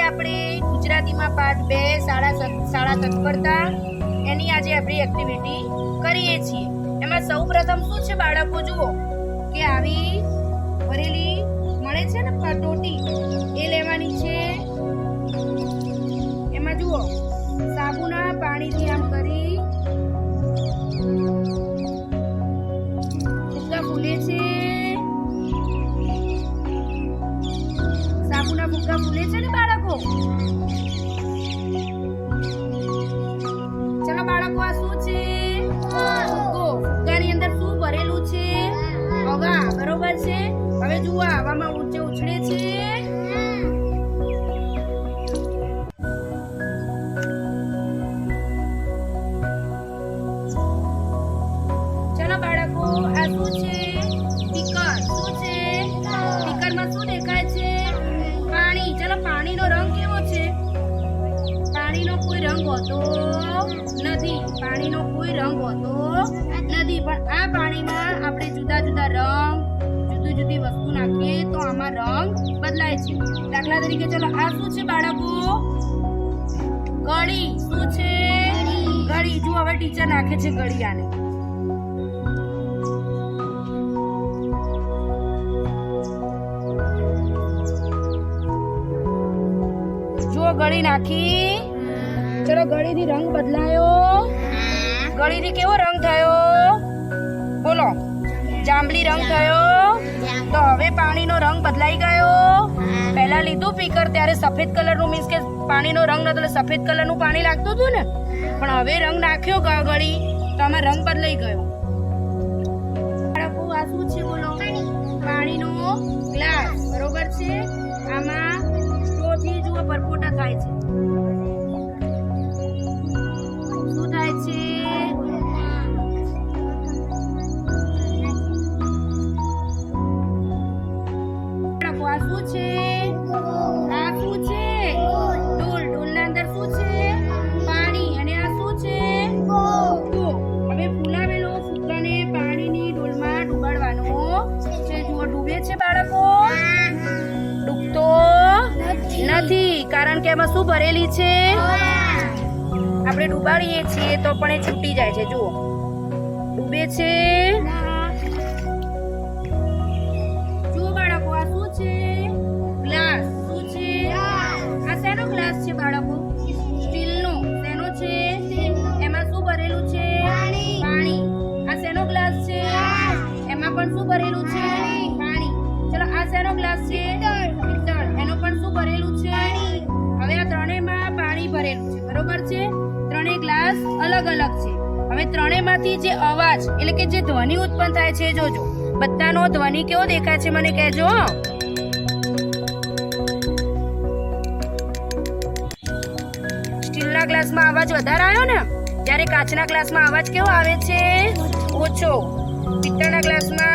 આપણે ગુજરાતીમાં પાઠ 2 શાળા તત્પરતા એની આજે આપણી એક્ટિવિટી કરીએ છીએ। એમાં સૌપ્રથમ શું છે બાળકો જુઓ કે આવી ભરેલી મળે છે ને કટોટી એ લેવાની છે। એમાં જુઓ સાબુના પાણીથી આમ કરી ફુગ્ગા ફૂલે છે। સાબુના ફુગ્ગા ફૂલે છે ને બાળકો। ચલો બાળકો આ શું છે ફુગ્ગો। ફુગ્ગાની અંદર શું ભરેલું છે હવા બરોબર છે। હવે જુઓ હવામાં ઊંચે ઉછળે છે। ચલો બાળકો આ શું છે સ્પીકર। શું છે સ્પીકરમાં શું દેખાય છે પાણી। ચલો પાણીનો રંગ કેવો છે પાણીનો કોઈ રંગ હોતો નથી। પાણીનો કોઈ રંગ હોતો નથી પણ આ પાણીમાં આપણે જુદા જુદા રંગ જુદી જુદી વસ્તુ નાખીએ તો આમાં રંગ બદલાય છે। દાખલા તરીકે ચલો આ શું છે બાળકો ગળી। શું છે ગળી। જો હવે ટીચર નાખે છે ગળી આને। જો ગળી નાખી ચલો ગળીથી રંગ બદલાયો। ગળીથી કેવો રંગ થયો બોલો જાંબલી રંગ થયો। તો હવે પાણીનો રંગ બદલાઈ ગયો। પહેલા લીધું પીકર ત્યારે સફેદ કલરનું મીન્સ કે પાણીનો રંગ નતો એટલે સફેદ કલરનું પાણી લાગતું હતું ને પણ હવે રંગ નાખ્યો ગળી તો આમાં રંગ બદલાઈ ગયો। બાળકો આ શું છે બોલો પાણીનો ગ્લાસ બરોબર છે। આમાં સ્ટ્રોથી જુઓ પરપોટા થાય છે। શું થાય છે આ શું છે આ શું છે ડોલ। ડોલના અંદર શું છે પાણી અને આ શું છે ફુગ્ગો। હવે ફૂલાવેલો ફુગ્ગાને પાણીની ડોલમાં ડૂબાડવાનો છે। જુઓ ડૂબે છે બાળકો ડૂબતો નથી કારણ કે એમાં શું ભરેલી છે આપણે ડૂબાડીએ છીએ તો પણ એ છૂટી જાય છે। જુઓ ડૂબે છે। જુઓ બાળકો આ શું છે ગ્લાસ। શું છે આ શેનો ગ્લાસ છે બાળકો સ્ટીલનો। શેનો છે એમાં શું ભરેલું છે પાણી। આ શેનો ગ્લાસ છે એમાં પણ શું ભરેલું છે પાણી। ચલો આ શેનો ગ્લાસ છે પિત્તળ એનો પણ શું ભરેલું છે હવે આ ત્રણેયમાં પાણી ભરેલું છે બરોબર છે। ત્રણેય ગ્લાસ અલગ અલગ છે। હવે ત્રણેયમાંથી જે અવાજ એટલે કે જે ધ્વનિ ઉત્પન્ન થાય છે જોજો બધાનો ધ્વનિ કેવો દેખાય છે મને કહેજો। સ્ટીલના ગ્લાસમાં અવાજ વધારે આવ્યો ને જ્યારે કાચના ગ્લાસમાં અવાજ કેવો આવે છે ઓછો। પિત્તળના ગ્લાસમાં